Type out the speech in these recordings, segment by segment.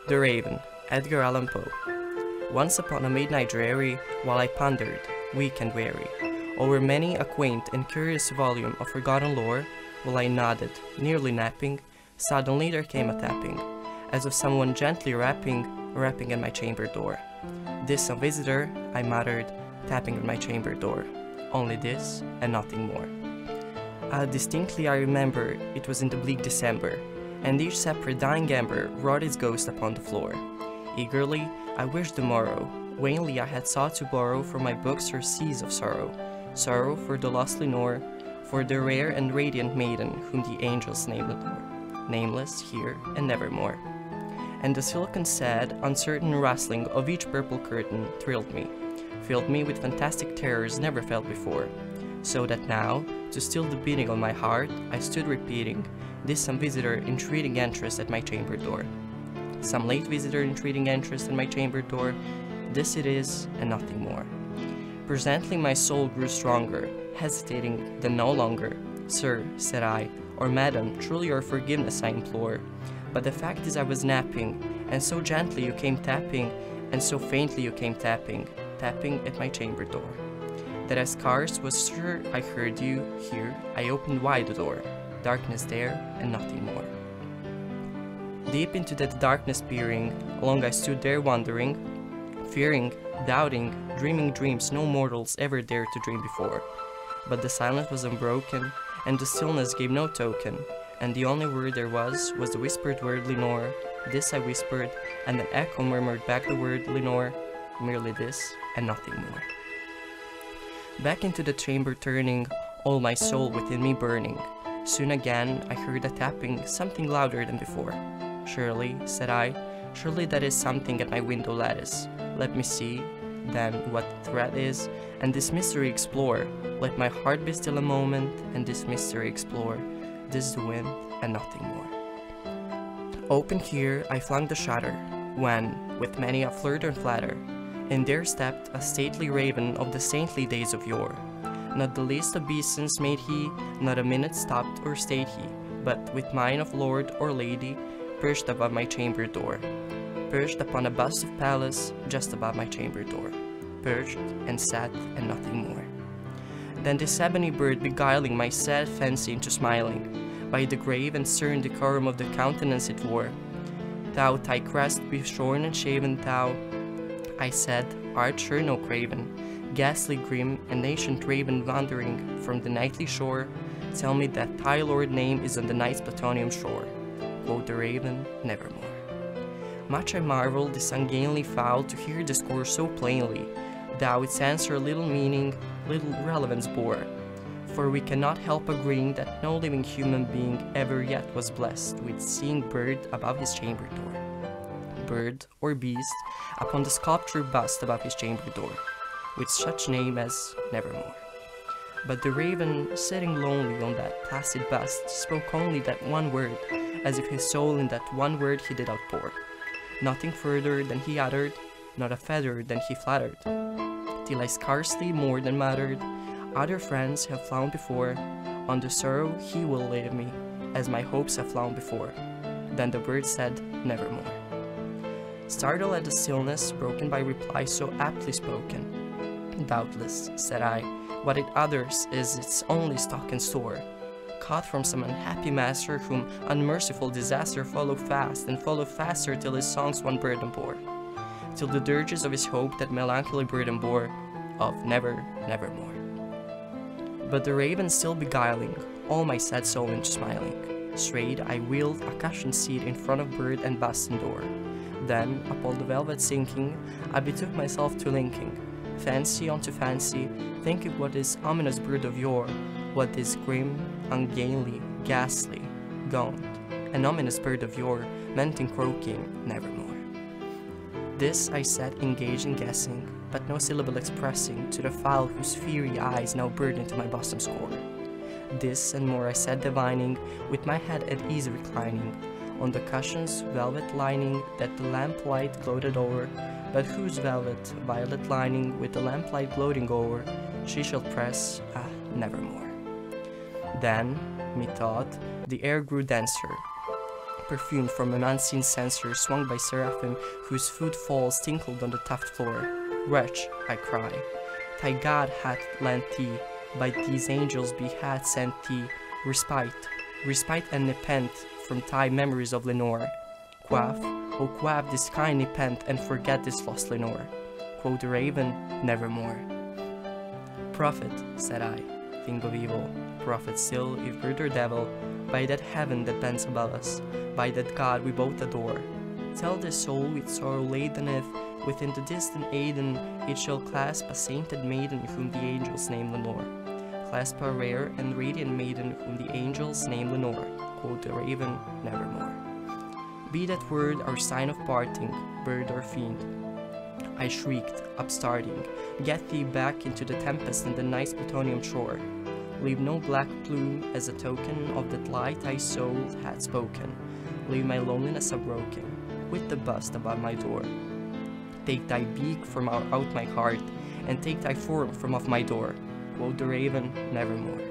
The Raven, Edgar Allan Poe. Once upon a midnight dreary, while I pondered, weak and weary, over many a quaint and curious volume of forgotten lore, while I nodded, nearly napping, suddenly there came a tapping, as of someone gently rapping at my chamber door. "This some visitor," I muttered, tapping at my chamber door. Only this, and nothing more. Distinctly I remember it was in the bleak December, and each separate dying ember wrought its ghost upon the floor. Eagerly I wished the morrow, vainly I had sought to borrow from my books her seas of sorrow, sorrow for the lost Lenore, for the rare and radiant maiden whom the angels named adore, nameless here and nevermore. And the silken sad, uncertain rustling of each purple curtain thrilled me, filled me with fantastic terrors never felt before, so that now, to still the beating of my heart, I stood repeating, "This some visitor entreating entrance at my chamber door. Some late visitor entreating entrance at my chamber door, this it is, and nothing more." Presently my soul grew stronger, hesitating then no longer. "Sir," said I, "or madam, truly your forgiveness I implore, but the fact is I was napping, and so gently you came tapping, and so faintly you came tapping, tapping at my chamber door, that I scarce was sure I heard you here. I opened wide the door, darkness there, and nothing more." Deep into that darkness peering, long I stood there wondering, fearing, doubting, dreaming dreams no mortals ever dared to dream before. But the silence was unbroken, and the stillness gave no token, and the only word there was the whispered word Lenore. This I whispered, and the echo murmured back the word Lenore, merely this, and nothing more. Back into the chamber turning, all my soul within me burning. Soon again I heard a tapping, something louder than before. "Surely," said I, "surely that is something at my window lattice. Let me see, then, what the threat is, and this mystery explore. Let my heart be still a moment, and this mystery explore. This the wind, and nothing more." Open here I flung the shutter, when, with many a flirt and flatter, in there stepped a stately raven of the saintly days of yore. Not the least obeisance made he, not a minute stopped or stayed he, but with mien of lord or lady, perched above my chamber door, perched upon a bust of Pallas, just above my chamber door, perched and sat and nothing more. Then this ebony bird beguiling my sad fancy into smiling, by the grave and stern decorum of the countenance it wore. "Thou thy crest be shorn and shaven, thou," I said, "art sure no craven, ghastly grim, an ancient raven wandering from the nightly shore. Tell me that thy lord name is on the night's Plutonian shore." Quoth the raven, "Nevermore." Much I marveled this ungainly fowl to hear discourse so plainly, though its answer little meaning, little relevance bore. For we cannot help agreeing that no living human being ever yet was blessed with seeing bird above his chamber door, bird or beast upon the sculptured bust above his chamber door, with such name as Nevermore. But the raven, sitting lonely on that placid bust, spoke only that one word, as if his soul in that one word he did outpour. Nothing further than he uttered, not a feather than he fluttered, till I scarcely more than muttered, "Other friends have flown before, on the sorrow he will leave me, as my hopes have flown before." Then the bird said, "Nevermore." Startled at the stillness broken by reply so aptly spoken, "Doubtless," said I, "what it utters is its only stock and store, caught from some unhappy master whom unmerciful disaster followed fast and followed faster till his songs one burden bore, till the dirges of his hope that melancholy burden bore, of never, nevermore." But the raven still beguiling all my sad soul into smiling, straight I wheeled a cushioned seat in front of bird and bust and door. Then, upon the velvet sinking, I betook myself to linking, fancy onto fancy, thinking what this ominous bird of yore, what this grim, ungainly, ghastly, gaunt, and ominous bird of yore meant in croaking "Nevermore." This I sat engaged in guessing, but no syllable expressing to the fowl whose fiery eyes now burnt into my bosom score. This and more I sat divining, with my head at ease reclining, on the cushion's velvet lining that the lamplight gloated o'er, but whose velvet violet lining with the lamplight gloating o'er, she shall press, nevermore. Then, methought, the air grew denser, perfumed from an unseen censer swung by seraphim whose footfalls tinkled on the tufted floor. Wretch, I cry, thy God hath lent thee, by these angels be hath sent thee respite and nepent from thy memories of Lenore. Quaff, oh quaff this kind nepent and forget this lost Lenore. Quoth the raven, nevermore. Prophet, said I, thing of evil, prophet still, if bird or devil, by that heaven that bends above us, by that God we both adore, tell this soul with sorrow ladeneth, within the distant Aidenn it shall clasp a sainted maiden whom the angels name Lenore. Clasp a rare and radiant maiden whom the angels name Lenore. Quoth the raven, nevermore. Be that word our sign of parting, bird or fiend. I shrieked, upstarting, get thee back into the tempest and the night's plutonium shore. Leave no black plume as a token of that light thy soul had spoken. Leave my loneliness unbroken, with the bust above my door. Take thy beak from out my heart, and take thy form from off my door. Quoth the raven, nevermore.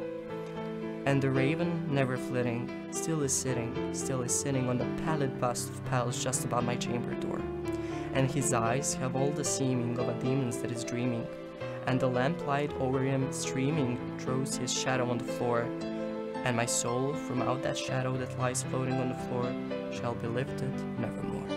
And the raven, never flitting, still is sitting on the pallid bust of palace just above my chamber door. And his eyes have all the seeming of a demon's that is dreaming, and the lamplight over him streaming throws his shadow on the floor, and my soul from out that shadow that lies floating on the floor shall be lifted nevermore.